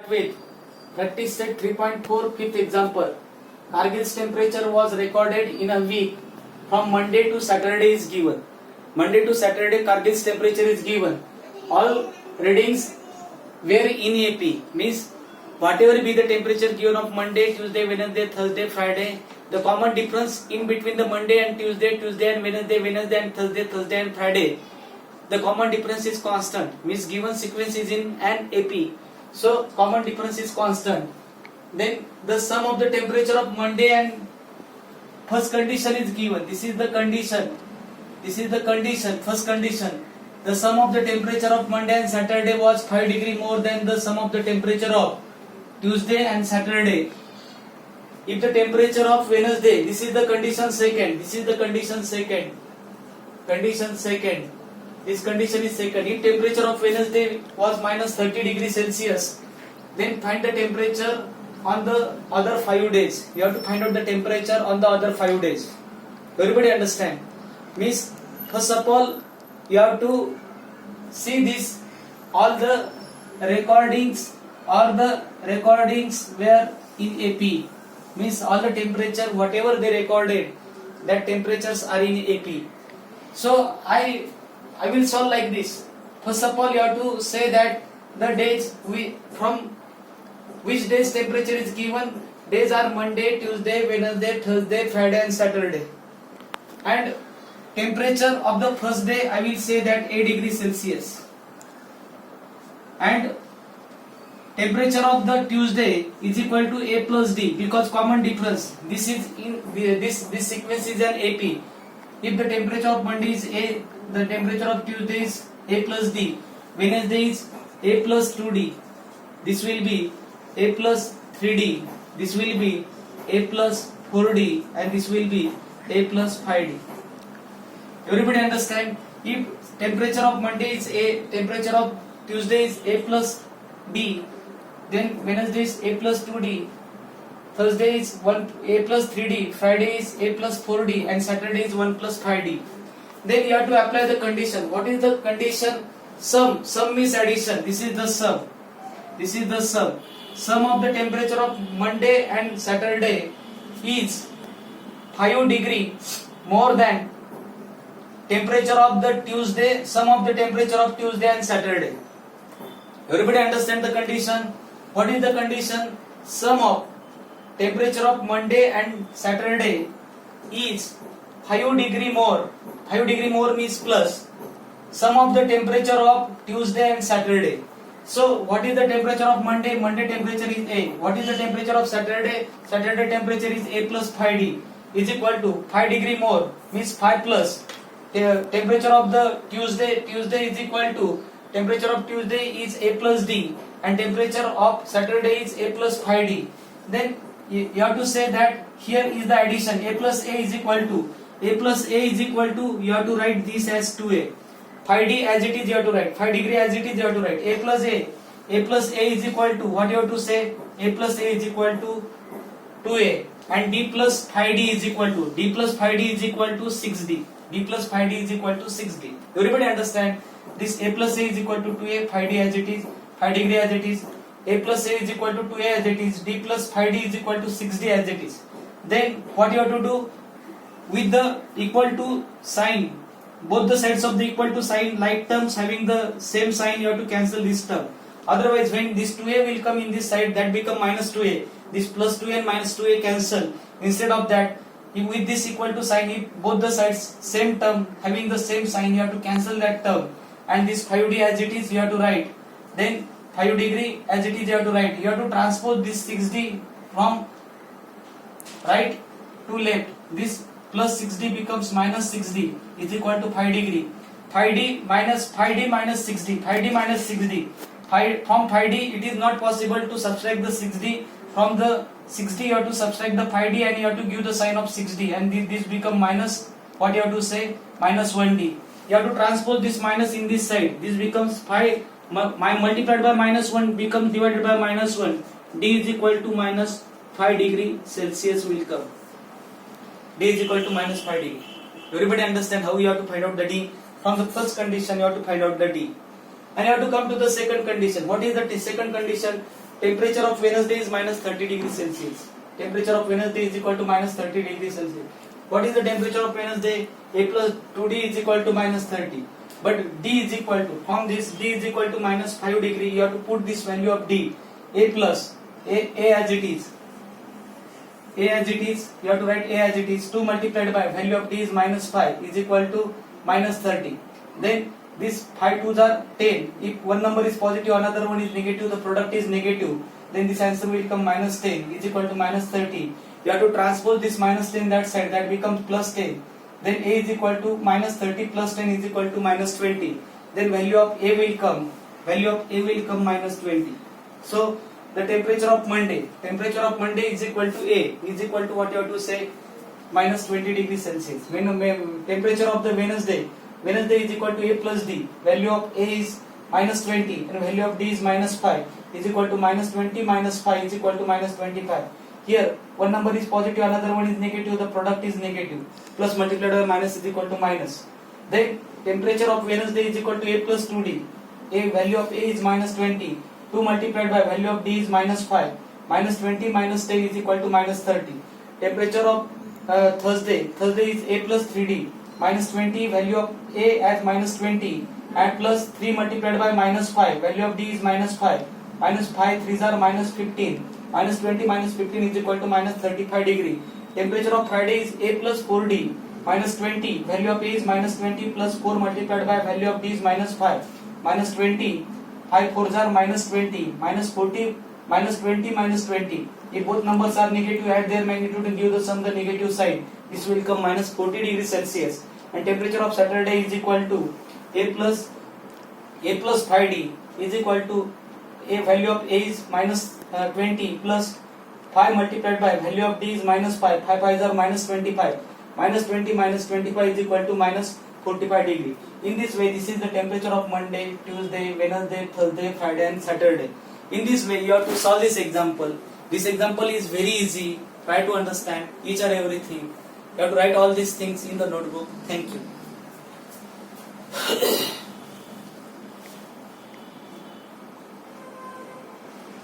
with practice set 3.4 fifth example. Kargil's temperature was recorded in a week from Monday to Saturday is given. Monday to Saturday Kargil's temperature is given. All readings were in AP, means whatever be the temperature given of Monday, Tuesday, Wednesday, Thursday, Friday, the common difference in between the Monday and Tuesday, Tuesday and Wednesday, Wednesday and Thursday, Thursday and Friday, the common difference is constant, means given sequence is in an AP, so common difference is constant. Then the sum of the temperature of Monday and first condition is given. This is the condition. This is the condition. First condition. The sum of the temperature of Monday and Saturday was 5 degree more than the sum of the temperature of Tuesday and Saturday. If the temperature of Wednesday, this is the condition second. This is the condition second. Condition second. This condition is second. If temperature of Wednesday was minus 30 degrees Celsius, then find the temperature on the other 5 days. You have to find out the temperature on the other 5 days. Everybody understand? Means first of all, you have to see this. All the recordings were in AP. Means all the temperature, whatever they recorded, that temperatures are in AP. So I will solve like this. First of all, you have to say that the days from which days temperature is given. Days are Monday, Tuesday, Wednesday, Thursday, Friday and Saturday. And temperature of the first day I will say that 8 degrees Celsius. And temperature of the Tuesday is equal to A plus D, because common difference. This is in this sequence is an AP. If the temperature of Monday is A, the temperature of Tuesday is A plus D. Wednesday is A plus 2D. This will be A plus 3D. This will be A plus 4D. And this will be A plus 5D. Everybody understand? If temperature of Monday is A, temperature of Tuesday is A plus D, then Wednesday is A plus 2D, Thursday is A plus 3D, Friday is A plus 4D and Saturday is 1 plus 5D. Then you have to apply the condition. What is the condition? Sum. Sum means addition. This is the sum. This is the sum. Sum of the temperature of Monday and Saturday is 5 degree more than temperature of the Tuesday, sum of the temperature of Tuesday and Saturday. Everybody understand the condition? What is the condition? Sum of temperature of Monday and Saturday is 5 degree more. 5 degree more means plus. Sum of the temperature of Tuesday and Saturday. So what is the temperature of Monday? Monday temperature is A. What is the temperature of Saturday? Saturday temperature is A plus 5D is equal to 5 degree more means 5 plus. Temperature of the Tuesday is equal to temperature of Tuesday is A plus D and temperature of Saturday is A plus 5D. Then you have to say that here is the addition. A plus A is equal to you have to write this as 2A. 5D as it is you have to write. 5 degree as it is you have to write. A plus A is equal to what you have to say? A plus A is equal to 2A and D plus 5D is equal to 6D. D plus 5D is equal to 6D. Everybody understand? This A plus A is equal to 2A, 5D as it is, 5 degree as it is. A plus A is equal to 2A as it is. D plus 5D is equal to 6D as it is. Then what you have to do? With the equal to sign, both the sides of the equal to sign, like terms having the same sign, you have to cancel this term. Otherwise when this 2A will come in this side, that become minus 2A. This plus 2A and minus 2A cancel. Instead of that, with this equal to sign, if both the sides same term having the same sign, you have to cancel that term. And this 5D as it is you have to write. Then 5 degree as it is you have to write. You have to transpose this 6D from right to left. This plus 6D becomes minus 6D is equal to 5 degree. 5D minus 6D. 5D minus 6D. From 5D it is not possible to subtract the 6D. From the 6D you have to subtract the 5D and you have to give the sign of 6D and this become minus, what you have to say? Minus 1D. You have to transpose this minus in this side. This becomes 5 multiplied by minus 1 becomes divided by minus 1. D is equal to minus 5 degree Celsius will come. D is equal to minus 5 degree. Everybody understand how you have to find out the D? From the first condition you have to find out the D. And you have to come to the second condition. What is the second condition? temperature of Wednesday is minus 30 degrees Celsius. Temperature of Wednesday is equal to minus 30 degrees Celsius. What is the temperature of Wednesday? A plus 2D is equal to minus 30. But D is equal to, from this D is equal to minus 5 degree, you have to put this value of D. A plus, A as it is. A as it is, you have to write A as it is. 2 multiplied by value of D is minus 5 is equal to minus 30. Then this 5 2s are 10. If one number is positive, another one is negative, the product is negative, then this answer will become minus 10 is equal to minus 30. You have to transpose this minus 10 that side, that becomes plus 10. Then A is equal to minus 30 plus 10 is equal to minus 20. Then value of A will come minus 20. So the temperature of Monday is equal to A is equal to what you have to say, minus 20 degrees Celsius. When temperature of the Wednesday is equal to A plus D. Value of A is minus 20 and value of D is minus 5 is equal to minus 20 minus 5 is equal to minus 25. Here one number is positive, another one is negative, the product is negative. Plus multiplied by minus is equal to minus. Then temperature of Wednesday is equal to A plus 2D. A value of A is minus 20. 2 multiplied by value of D is minus 5. Minus 20 minus 10 is equal to minus 30. Temperature of Thursday is A plus 3D. Minus 20, value of A as minus 20 and plus 3 multiplied by minus 5. Value of D is minus 5. Minus 5, 3s are minus 15. Minus 20 minus 15 is equal to minus 35 degree. Temperature of Friday is A plus 4D. Minus 20, value of A is minus 20 plus 4 multiplied by value of D is minus 5. Minus 20, 5 4s are minus 20. Minus 40, minus 20 minus 20. If both numbers are negative, add their magnitude and give the sum the negative side. This will come minus 40 degrees Celsius. And temperature of Saturday is equal to A plus 5D is equal to A value of A is minus 20 plus 5 multiplied by value of D is minus 5. 5 5s are minus 25. Minus 20 minus 25 is equal to minus 45 degree. In this way, this is the temperature of Monday, Tuesday, Wednesday, Thursday, Friday and Saturday. In this way, you have to solve this example. This example is very easy. Try to understand each and everything. You have to write all these things in the notebook. Thank you.